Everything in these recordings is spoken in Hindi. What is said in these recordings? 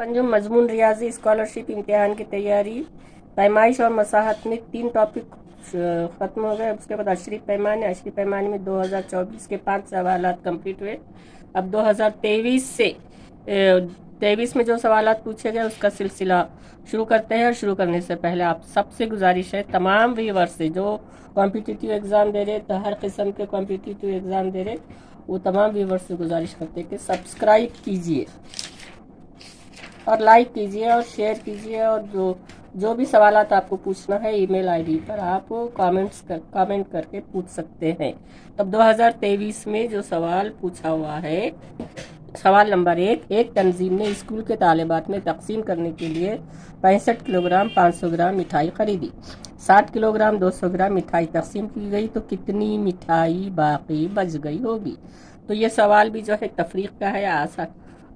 पंजुम मजमून रियाजी स्कॉलरशिप इम्तिहान की तैयारी, पैमाइश और मसाहत में 3 टॉपिक ख़त्म हो गए। उसके बाद अशरी पैमाने में 2024 के 5 सवाल कंप्लीट हुए। अब 2023 में जो सवाल पूछे गए उसका सिलसिला शुरू करते हैं। और शुरू करने से पहले आप सबसे गुजारिश है, तमाम व्यूअर्स से जो कॉम्पिटिटिव एग्ज़ाम दे रहे, तो हर किस्म के कॉम्पिटिटिव एग्ज़ाम दे रहे, वो तमाम व्यूअर्स से गुजारिश करते हैं कि सब्सक्राइब कीजिए और लाइक कीजिए और शेयर कीजिए। और जो भी सवाल आपको पूछना है ईमेल आईडी पर आप कमेंट करके पूछ सकते हैं। तब 2023 में जो सवाल पूछा हुआ है, सवाल नंबर 1, एक तंजीम ने स्कूल के तालिबात में तकसीम करने के लिए 65 किलोग्राम 500 ग्राम मिठाई खरीदी। 60 किलोग्राम 200 ग्राम मिठाई तकसीम की गई तो कितनी मिठाई बाकी बच गई होगी। तो ये सवाल भी जो है तफरीक का है, आसान।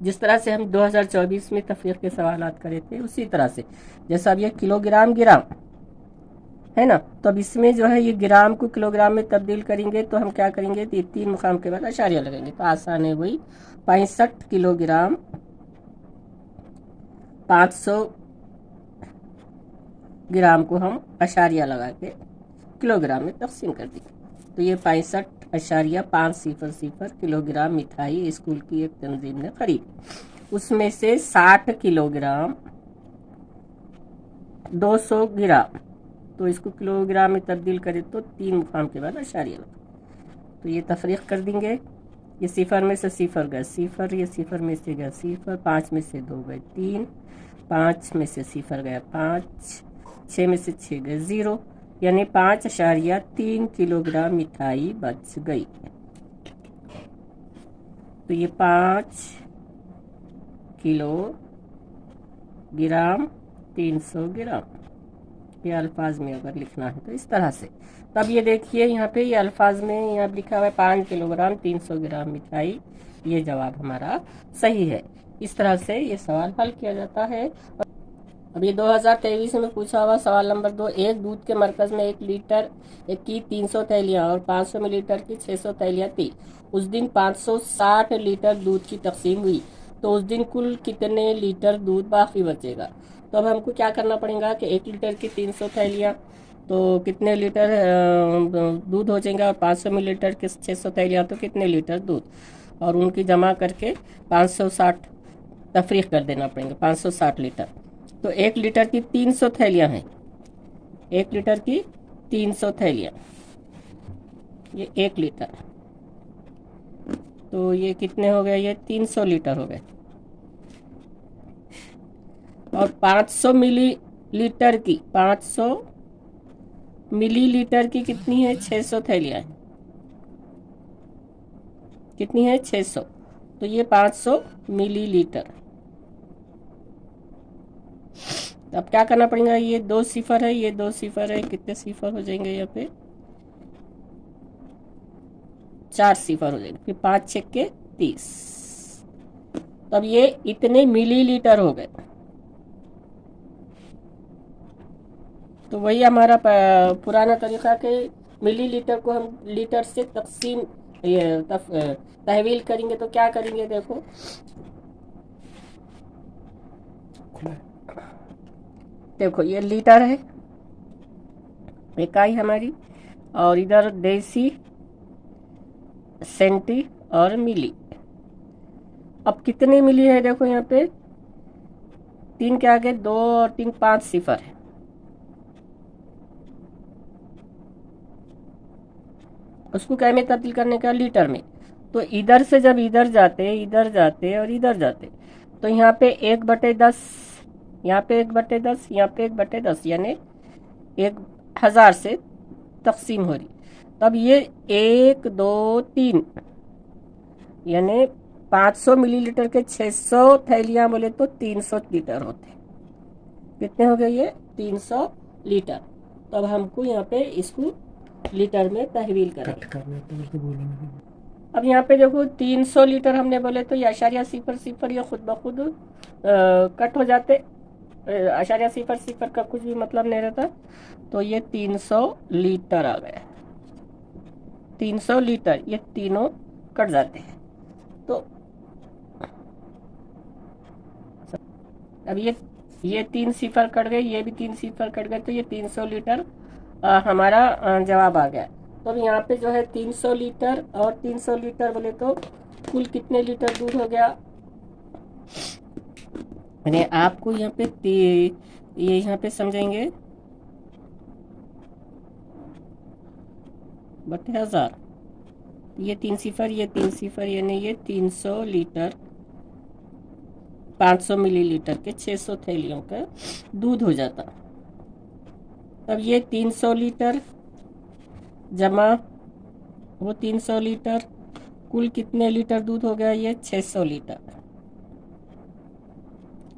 जिस तरह से हम 2024 में तफरीक के सवाल करे थे उसी तरह से, जैसा अब ये किलोग्राम गिराम है ना, तो अब इसमें जो है ये ग्राम को किलोग्राम में तब्दील करेंगे तो हम क्या करेंगे, तो 3 मुकाम के बाद अशारिया लगेंगे तो आसान है। वही 65 किलोग्राम 500 ग्राम को हम अशारिया लगा के किलोग्राम में तकसीम कर देंगे। तो ये 65.500 किलोग्राम मिठाई स्कूल की एक तंजीम ने खरीदी। उसमें से 60 किलोग्राम 200 ग्राम, तो इसको किलोग्राम में तब्दील करें तो 3 मुकाम के बाद अशारिया लगा। तो ये तफरीक कर देंगे। ये सिफर में से सिफर गए सिफर, ये सिफर में से गया सिफर, 5 में से 2 गए 3, 5 में से सिफर गया 5, 6 में से 6 गए 0, यानी 5.3 किलोग्राम मिठाई बच गई। तो ये 5 किलोग्राम 300 ग्राम, ये अल्फाज में अगर लिखना है तो इस तरह से। तब ये देखिए यहाँ पे ये अल्फाज में यहाँ लिखा हुआ है 5 किलोग्राम 300 ग्राम मिठाई, ये जवाब हमारा सही है। इस तरह से ये सवाल हल किया जाता है। अब ये 2023 में पूछा हुआ सवाल नंबर 2, एक दूध के मरकज में 1 लीटर की 300 थैलियाँ और 500 मिलीलीटर की 600 थैलियाँ थी। उस दिन 560 लीटर दूध की तकसीम हुई, तो उस दिन कुल कितने लीटर दूध बाकी बचेगा। तो अब हमको क्या करना पड़ेगा कि 1 लीटर की 300 थैलियाँ तो कितने लीटर दूध हो जाएगा, और 500 मिलीलीटर की 600 थैलियाँ तो कितने लीटर दूध, और उनकी जमा करके 560 तफरीक कर देना पड़ेगा, 560 लीटर। तो 1 लीटर की 300 थैलियाँ हैं, 1 लीटर की 300 थैलियाँ, ये 1 लीटर, तो ये कितने हो गए, ये 300 लीटर हो गए। और 500 मिलीलीटर की 500 मिलीलीटर की कितनी है, 600 थैलियाँ हैं, कितनी है 600, तो ये 500 मिलीलीटर। अब क्या करना पड़ेगा, ये 2 सिफर है, ये 2 सिफर है, कितने सिफर हो जाएंगे यहाँ पे, 4 सिफर हो जाएंगे, फिर 5 6 के 30, तब ये इतने मिलीलीटर हो गए। तो वही हमारा पुराना तरीका के मिलीलीटर को हम लीटर से तकसीम तहवील करेंगे तो क्या करेंगे, देखो ये लीटर है इकाई हमारी, और इधर देसी सेंटी और मिली। अब कितने मिली है, देखो यहाँ पे 3 के आगे 2 और 3 5 सिफर है, उसको क्या में तब्दील करने का, लीटर में। तो इधर से जब इधर जाते और इधर जाते तो यहाँ पे 1/10, यहाँ पे 1/10, यहाँ पे 1/10, यानी 1000 से तकसीम हो रही। तब ये 1 2 3, यानी 500 मिलीलीटर के 600 थैलियाँ बोले तो 300 लीटर होते। कितने हो गए ये, 300 लीटर। तब हमको यहाँ पे इसको लीटर में तहवील करेंगे। अब यहाँ पे देखो 300 लीटर हमने बोले तो ये अशारिया सिफर सिफर ये खुद ब खुद कट हो जाते, अशारिया सिफर सिफर का कुछ भी मतलब नहीं रहता। तो ये 300 लीटर आ गया, 300 लीटर, ये तीनों कट जाते हैं। तो अब ये 3 सिफर कट गए, ये भी 3 सिफर कट गए, तो ये 300 लीटर हमारा जवाब आ गया। तो अब यहाँ पे जो है 300 लीटर और 300 लीटर बोले तो कुल कितने लीटर दूध हो गया। मैंने आपको यहाँ पे ये यहाँ पे समझेंगे बटे 1000, ये 3 सिफर, ये 3 सिफर, यानी ये 300 लीटर 500 मिलीलीटर के 600 थैलियों का दूध हो जाता। अब ये 300 लीटर जमा वो 300 लीटर, कुल कितने लीटर दूध हो गया, ये 600 लीटर।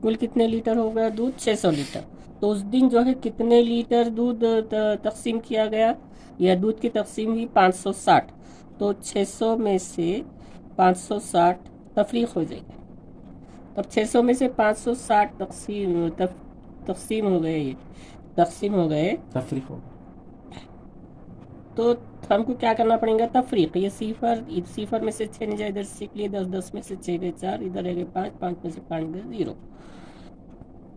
कुल कितने लीटर हो गया दूध, 600 लीटर। तो उस दिन जो है कितने लीटर दूध तकसीम किया गया, यह दूध की तकसीम हुई 560। तो 600 में से 560 तफरीक हो जाएगी। तब 600 में से 560 तकसीम हो गए, तकसीम हो गए, तफरीक हो। तो हमको क्या करना पड़ेगा, तफरीक। ये सिफर में से 6 नहीं जाए, इधर 6 लिए 10, 10 में से 6 गए 4, इधर रह गए 5, 5 में से 5 गए 0,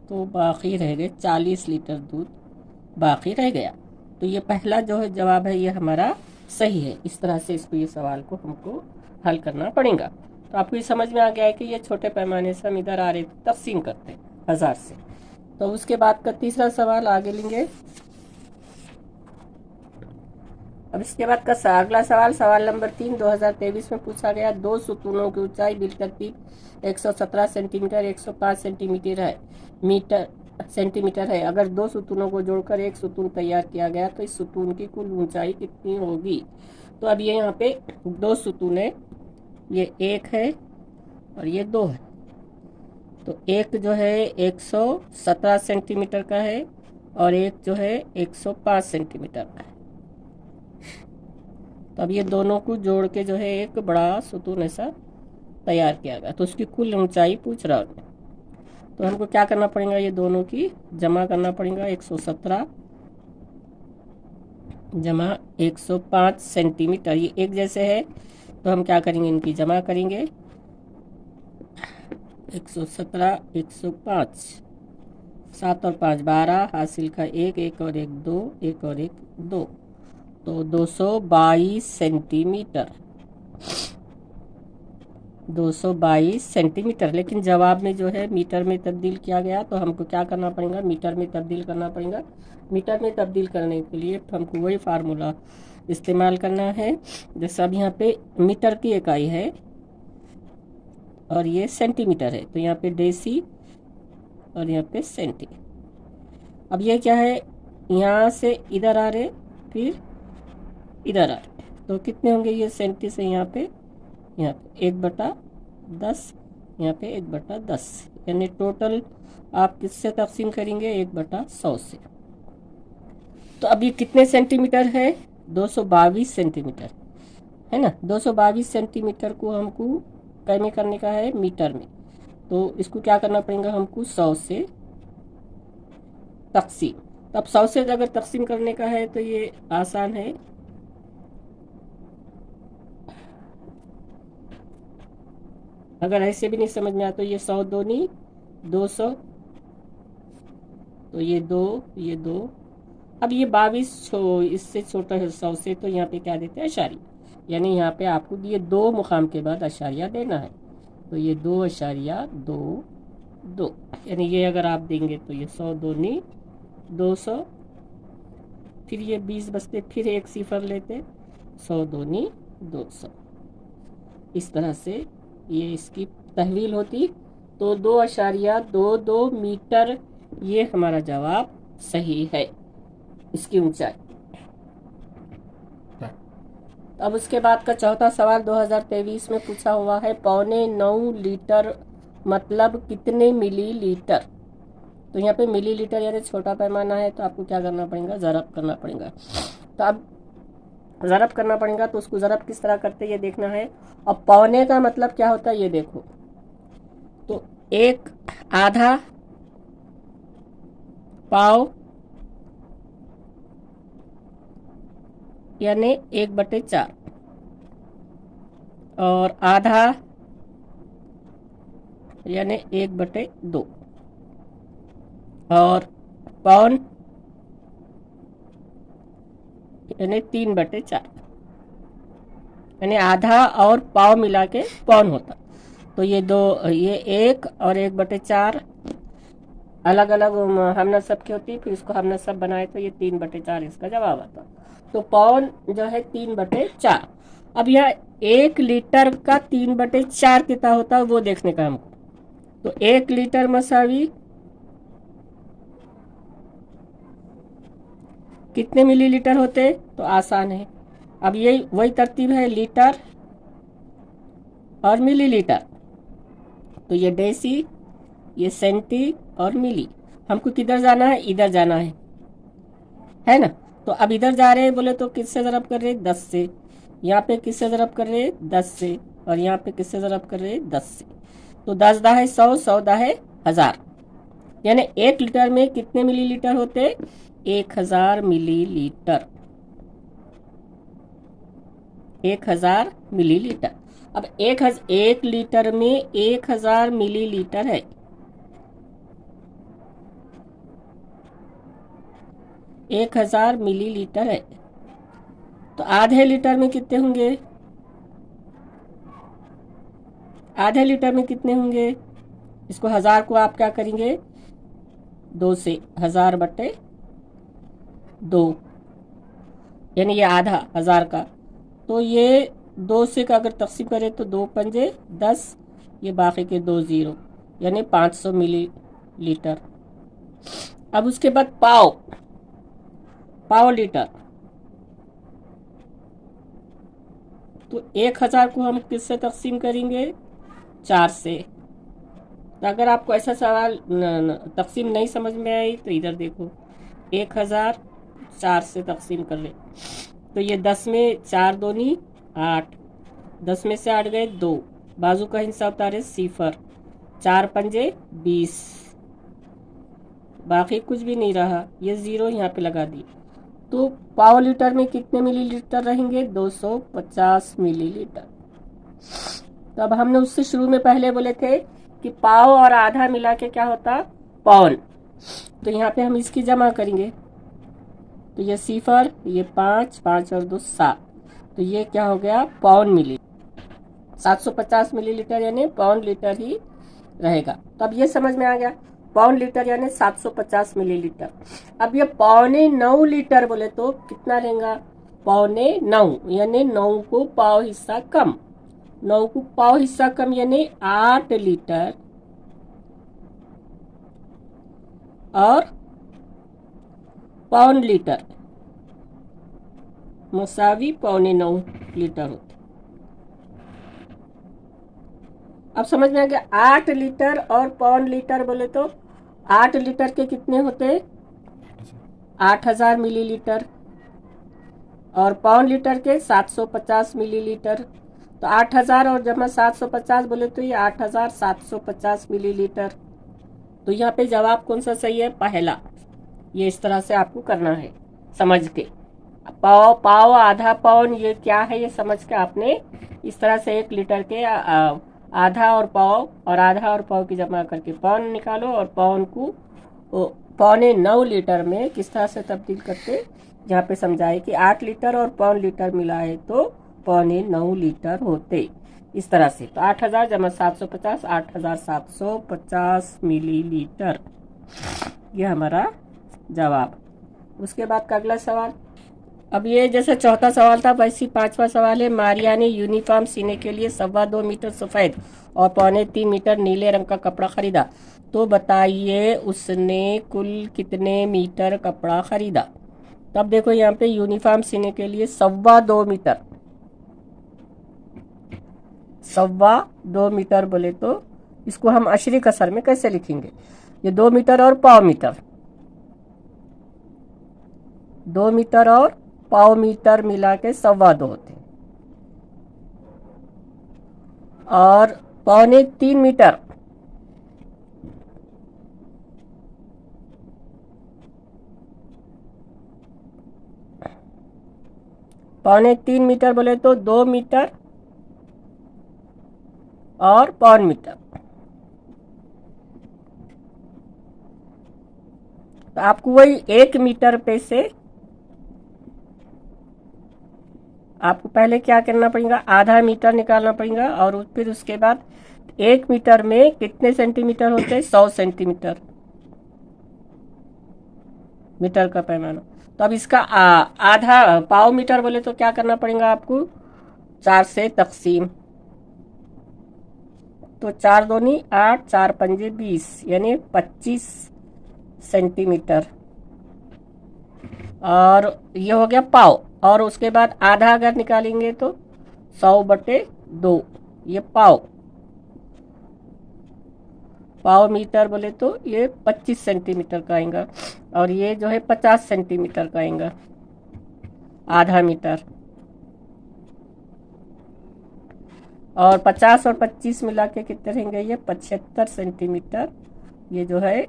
तो बाकी रह गए 40 लीटर दूध बाकी रह गया। तो ये पहला जो है जवाब है, ये हमारा सही है। इस तरह से इसको, ये सवाल को हमको हल करना पड़ेगा। तो आपको ये समझ में आ गया है कि ये छोटे पैमाने से हम इधर आ रहे तकसीम करते हैं 1000 से। तो उसके बाद का तीसरा सवाल आगे लेंगे। अब इसके बाद का अगला सवाल नंबर 3 2023 में पूछा गया। 2 सुतूनों की ऊंचाई बिलतरतीब 117 सेंटीमीटर 105 सेंटीमीटर है। अगर 2 सुतूनों को जोड़कर एक सुतून तैयार किया गया तो इस सुतून की कुल ऊंचाई कितनी होगी। तो अब ये यहाँ पे 2 सुतून है, ये 1 है और ये 2 है। तो एक जो है 117 सेंटीमीटर का है और एक जो है 105 सेंटीमीटर का है। तो अब ये दोनों को जोड़ के जो है एक बड़ा सुतून ऐसा तैयार किया गया। तो उसकी कुल ऊंचाई पूछ रहा हूँ। तो हमको क्या करना पड़ेगा, ये दोनों की जमा करना पड़ेगा। 117 जमा 105 सेंटीमीटर, ये एक जैसे है, तो हम क्या करेंगे, इनकी जमा करेंगे। 117 105, 7 और 5 12, हासिल का 1 1 और 1 2, 1 और 1 2, तो 222 सेंटीमीटर, 222 सेंटीमीटर। लेकिन जवाब में जो है मीटर में तब्दील किया गया, तो हमको क्या करना पड़ेगा, मीटर में तब्दील करना पड़ेगा। मीटर में तब्दील करने के लिए हमको वही फार्मूला इस्तेमाल करना है। जैसे अब यहाँ पे मीटर की इकाई है और ये सेंटीमीटर है, तो यहाँ पे डेसी और यहाँ पे सेंटी। अब ये क्या है, यहाँ से इधर आ रहे फिर इधर आ रहे, तो कितने होंगे ये सेंटी से यहाँ पे 1/10, यहाँ पे 1/10, यानी टोटल आप किससे तकसीम करेंगे, 1/100 से। तो अब ये कितने सेंटीमीटर है, 222 सेंटीमीटर है ना। 222 सेंटीमीटर को हमको कै में करने का है, मीटर में। तो इसको क्या करना पड़ेगा हमको, 100 से तकसीम। तो अब 100 से अगर तकसीम करने का है तो ये आसान है। अगर ऐसे भी नहीं समझ में आता तो ये 100 दूनी 200, तो ये 2। अब ये 22 इससे छोटा है 100 से, तो यहाँ पे क्या देते हैं, अशारिया। यानी यहाँ पे आपको ये 2 मुकाम के बाद अशारिया देना है। तो ये 2.22, यानी ये अगर आप देंगे तो ये 100 दूनी 200, फिर ये 20 बचते, फिर एक सिफर लेते, 100 दूनी 200। इस तरह से ये इसकी तहवील होती। तो 2.22 मीटर ये हमारा जवाब सही है, इसकी ऊंचाई। अब उसके बाद का चौथा सवाल 2023 में पूछा हुआ है। 9.25 लीटर मतलब कितने मिलीलीटर। तो यहाँ पे मिलीलीटर यानी छोटा पैमाना है, तो आपको क्या करना पड़ेगा, ज़रब करना पड़ेगा। तो अब ज़रब करना पड़ेगा, तो उसको ज़रब किस तरह करते ये देखना है। अब पौने का मतलब क्या होता है ये देखो, तो 1 आधा पाव यानी 1/4, और आधा यानी 1/2। और पौन यानी 3/4, यानी आधा और पाव मिला के पौन होता। तो ये ये 1 और 1/4 अलग अलग हम नसब की होती है, फिर इसको हम नसब बनाए तो ये 3/4 इसका जवाब आता। तो पौन जो है 3/4। अब यह 1 लीटर का 3/4 कितना होता है वो देखने का हमको। तो 1 लीटर मसावी कितने मिलीलीटर होते, तो आसान है। अब यही वही तरतीब है, लीटर और मिलीलीटर। तो ये डेसी, ये सेंटी और मिली। हमको किधर जाना है, इधर जाना है ना। तो अब इधर जा रहे हैं बोले तो किससे ज़रब कर रहे हैं, 10 से। यहाँ पे किससे ज़रब कर रहे हैं, 10 से। और यहाँ पे किससे ज़रब कर रहे हैं, 10 से। तो 10 दाहे 100, 100 दाहे 1000, यानी 1 लीटर में कितने मिलीलीटर होते, 1000 मिलीलीटर। 1000 मिलीलीटर। अब 1 लीटर में 1000 मिलीलीटर है। 1000 मिलीलीटर है। तो आधे लीटर में कितने होंगे, आधे लीटर में कितने होंगे। इसको 1000 को आप क्या करेंगे, 2 से, 1000/2, यानी ये आधा 1000 का। तो ये 2 से का अगर तकसीम करें तो 2 पंजे 10, ये बाकी के 2 0, यानी 500 मिलीलीटर। अब उसके बाद पाव लीटर। तो 1000 को हम किससे तकसीम करेंगे, 4 से। तो अगर आपको ऐसा सवाल तकसीम नहीं समझ में आई तो इधर देखो, 1000 4 से तकसीम कर ले। तो ये 10 में 4 दूनी 8, 10 में से 8 गए 2, बाजू का हिस्सा उतारे 0, 4 पंजे 20, बाकी कुछ भी नहीं रहा, ये 0 यहाँ पे लगा दी। तो पाव लीटर में कितने मिलीलीटर रहेंगे, 250 मिलीलीटर। तो अब हमने उससे शुरू में पहले बोले थे कि पाव और आधा मिला के क्या होता, पौन। तो यहाँ पे हम इसकी जमा करेंगे। तो ये 0, ये 5, 5 और 2 7, तो ये क्या हो गया, पौन मिली। 750 मिलीलीटर यानी पौन लीटर ही रहेगा। तो अब ये समझ में आ गया, पौन लीटर यानी 750 मिलीलीटर। अब ये 9.25 लीटर बोले तो कितना रहेगा, 9.25, यानी 9 को पाव हिस्सा कम। 9 को पाव हिस्सा कम यानी 8 लीटर और पौन लीटर मुसावी 9.25 लीटर होते। अब समझ में आ गया, 8 लीटर और पौन लीटर बोले तो 8 लीटर के कितने होते, 8000 मिलीलीटर, और पौन लीटर के 750 मिलीलीटर। तो 8000 और जमा 750 बोले तो ये 8750 मिलीलीटर। तो यहाँ पे जवाब कौन सा सही है, पहला। ये इस तरह से आपको करना है समझ के। पाव आधा पौन ये क्या है, ये समझ के आपने इस तरह से 1 लीटर के आधा और पाव और आधा और पाव की जमा करके पौन निकालो, और पौन को 9.25 लीटर में किस तरह से तब्दील करते, जहाँ पे समझाए कि 8 लीटर और पौन लीटर मिला है तो 9.25 लीटर होते, इस तरह से। तो 8000 जमा 750, 8750 मिलीलीटर, ये हमारा जवाब। उसके बाद का अगला सवाल। अब ये जैसे चौथा सवाल था वैसे 5वां सवाल है। मारिया ने यूनिफॉर्म सीने के लिए 2.25 मीटर सफ़ेद और 3.25 मीटर नीले रंग का कपड़ा खरीदा। तो बताइए उसने कुल कितने मीटर कपड़ा खरीदा। तब देखो यहाँ पे यूनिफॉर्म सीने के लिए 2.25 मीटर, 2.25 मीटर बोले तो इसको हम अशरी कसर में कैसे लिखेंगे, ये 2 मीटर और पाव मीटर, 2 मीटर और पाव मीटर मिला के 2.25 होते, और 3.25 मीटर, पौने 3 मीटर बोले तो 2 मीटर और पौन मीटर। तो आपको वही 1 मीटर पे से आपको पहले क्या करना पड़ेगा, आधा मीटर निकालना पड़ेगा, और फिर उसके बाद 1 मीटर में कितने सेंटीमीटर होते हैं, 100 सेंटीमीटर मीटर का पैमाना। तो अब इसका आधा पाव मीटर बोले तो क्या करना पड़ेगा आपको, 4 से तकसीम। तो 4 दूनी 8, 4 पंजे 20, यानी 25 सेंटीमीटर। और ये हो गया पाव। और उसके बाद आधा अगर निकालेंगे तो 100/2, ये पाव मीटर बोले तो ये 25 सेंटीमीटर का आएगा। और ये जो है 50 सेंटीमीटर का आएगा आधा मीटर। और 50 और 25 मिला के कितने रहेंगे, ये 75 सेंटीमीटर, ये जो है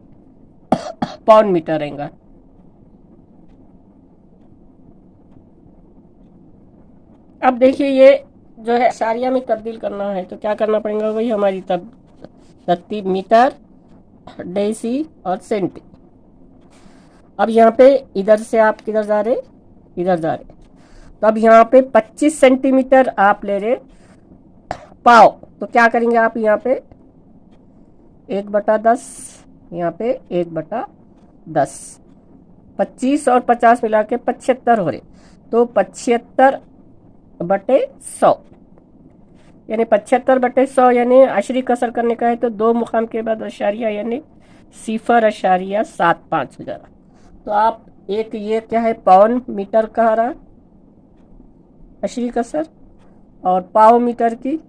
पौन मीटर रहेगा। अब देखिए ये जो है अशारिया में तब्दील करना है तो क्या करना पड़ेगा, वही हमारी तरतीब मीटर, डेसी और सेंटी। अब यहाँ पे इधर से आप किधर जा रहे, इधर जा रहे। तो अब यहाँ पे 25 सेंटीमीटर आप ले रहे पाव, तो क्या करेंगे आप, यहाँ पे 1/10, यहाँ पे 1/10, 25 और 50 मिला के 75 हो रहे। तो 75/100, यानी 75/100, यानी अशरी कसर करने का है तो 2 मुकाम के बाद अशारिया यानी 0.75 हो जाएगा। तो आप एक ये क्या है, पौन मीटर का रहा अशरी कसर, और पाव मीटर की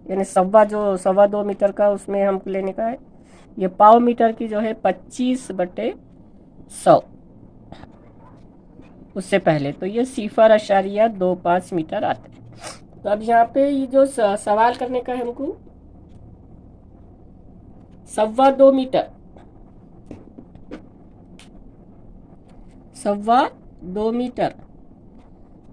यानी जो 2.25 मीटर का उसमें हमको लेने का है, ये पाव मीटर की जो है 25/100 उससे पहले, तो ये 0.25 मीटर आते हैं। तो अब यहाँ पे ये जो सवाल करने का है हमको 2.25 मीटर, 2.25 मीटर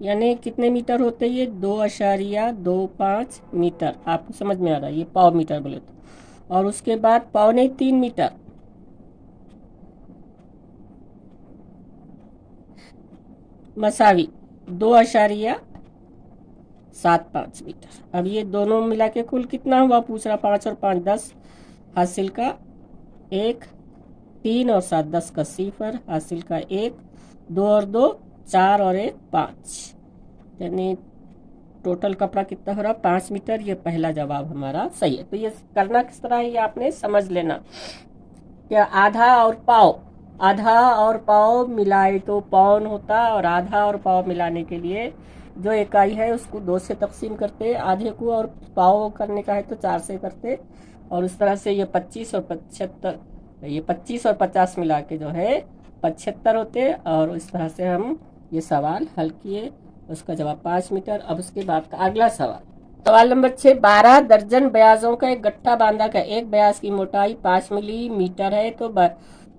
यानी कितने मीटर होते हैं, ये 2.25 मीटर। आपको समझ में आ रहा है, ये पाव मीटर बोले तो। और उसके बाद 2.25 मीटर, मसावी 2.75 मीटर। अब ये दोनों मिला के कुल कितना हुआ पूछ रहा, 5 और 5 10, हासिल का 1, 3 और 7 10 का 0, हासिल का 1, 2 और 2 4 और 1 5, यानी टोटल कपड़ा कितना हो रहा, 5 मीटर। ये पहला जवाब हमारा सही है। तो ये करना किस तरह है, ये आपने समझ लेना। क्या आधा और पाव मिलाए तो पौन होता, और आधा और पाव मिलाने के लिए जो इकाई है उसको 2 से तकसीम करते, आधे को, और पाव करने का है तो 4 से करते। और उस तरह से ये 25 और 75, ये 25 और 50 मिला के जो है 75 होते। और इस तरह से हम ये सवाल हल किए, उसका जवाब 5 मीटर। अब उसके बाद का अगला सवाल नंबर 6, 12 दर्जन ब्याजों का एक गट्ठा बांधा का एक ब्याज की मोटाई 5 मिलीमीटर है,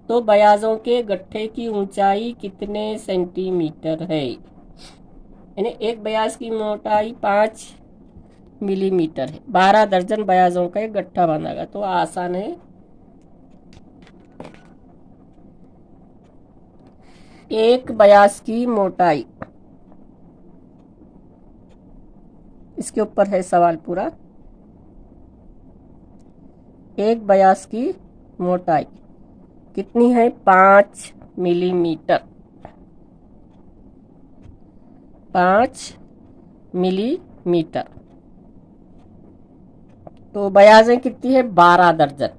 तो ब्याजों के गट्ठे की ऊंचाई कितने सेंटीमीटर है। यानी एक ब्याज की मोटाई 5 मिलीमीटर है, 12 दर्जन ब्याजों का एक गट्ठा बांधा गया, तो आसान है। एक ब्याज की मोटाई, इसके ऊपर है सवाल पूरा। एक ब्याज की मोटाई कितनी है, 5 मिलीमीटर, 5 मिलीमीटर। तो ब्याजें कितनी है, 12 दर्जन।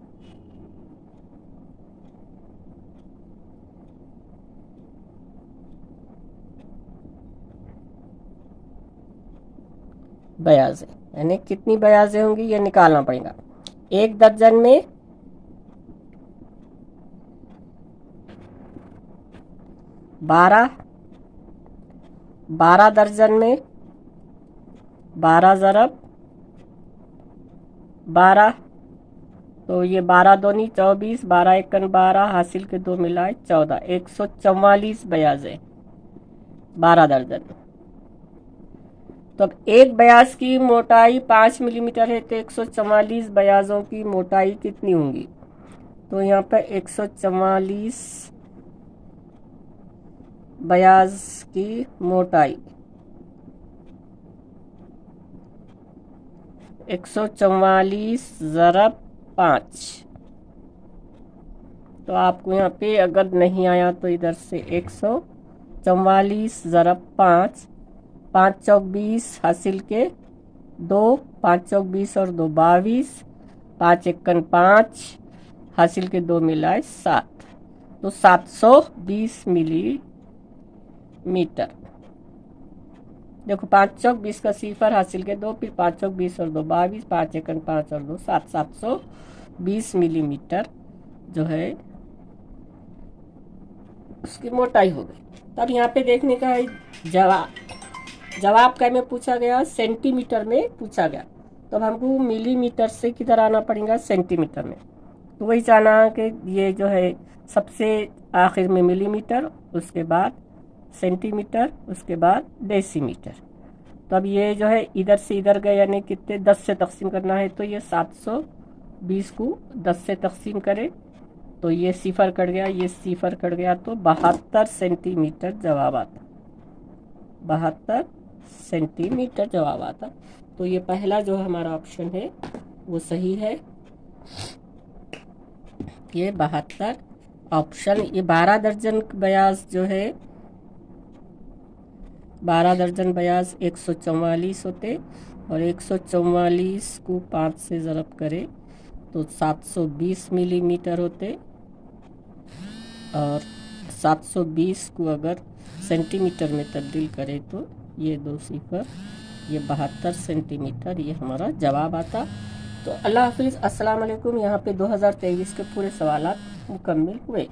ब्याजें यानी कितनी ब्याजें होंगी, ये निकालना पड़ेगा। एक दर्जन में 12, 12 दर्जन में 12 ज़रब 12, तो ये 12 दूनी 24, 12 एकन 12, हासिल के 2 मिलाए 14, 144 ब्याजें 12 दर्जन। तो अब एक ब्याज की मोटाई 5 मिलीमीटर है, तो 144 ब्याजों की मोटाई कितनी होंगी। तो यहाँ पर 144 बयाज की मोटाई 144 ज़रब 5। तो आपको यहाँ पे अगर नहीं आया तो इधर से 144 ज़रब 5, 5 चौक 20 हासिल के 2, 5 चौक 20 और 2 22, 5 एकन 5 हासिल के 2 मिलाए 7, तो 720 मिलीमीटर। देखो 5 चौक 20 का सिफर हासिल के 2, फिर 5 चौक 20 और 2 22, 5 एकन 5 और 2 7, 720 मिलीमीटर जो है उसकी मोटाई हो गई। तब यहाँ पे देखने का है जवाब का में पूछा गया सेंटीमीटर में पूछा गया, तो हमको मिलीमीटर से किधर आना पड़ेगा सेंटीमीटर में। तो वही जाना है कि ये जो है सबसे आखिर में मिलीमीटर, उसके बाद सेंटीमीटर, उसके बाद डेसीमीटर। तो अब ये जो है इधर से इधर गए यानी कितने 10 से तकसीम करना है, तो ये 720 को 10 से तकसीम करें तो ये सिफर कट गया, ये सिफर कट गया, तो 72 सेंटीमीटर जवाब आता। 72 सेंटीमीटर जवाब आता। तो ये पहला जो हमारा ऑप्शन है वो सही है, ये 72 ऑप्शन। ये 12 दर्जन बयाज जो है 12 दर्जन बयाज 144 होते, और 144 को 5 से ज़रब करे तो 720 मिलीमीटर होते, और 720 को अगर सेंटीमीटर में तब्दील करें तो ये 2 सिफर, ये 72 सेंटीमीटर, ये हमारा जवाब आता। तो अल्लाह हाफिज़, अस्सलाम वालेकुम। यहाँ पे 2023 के पूरे सवालात मुकम्मल हुए।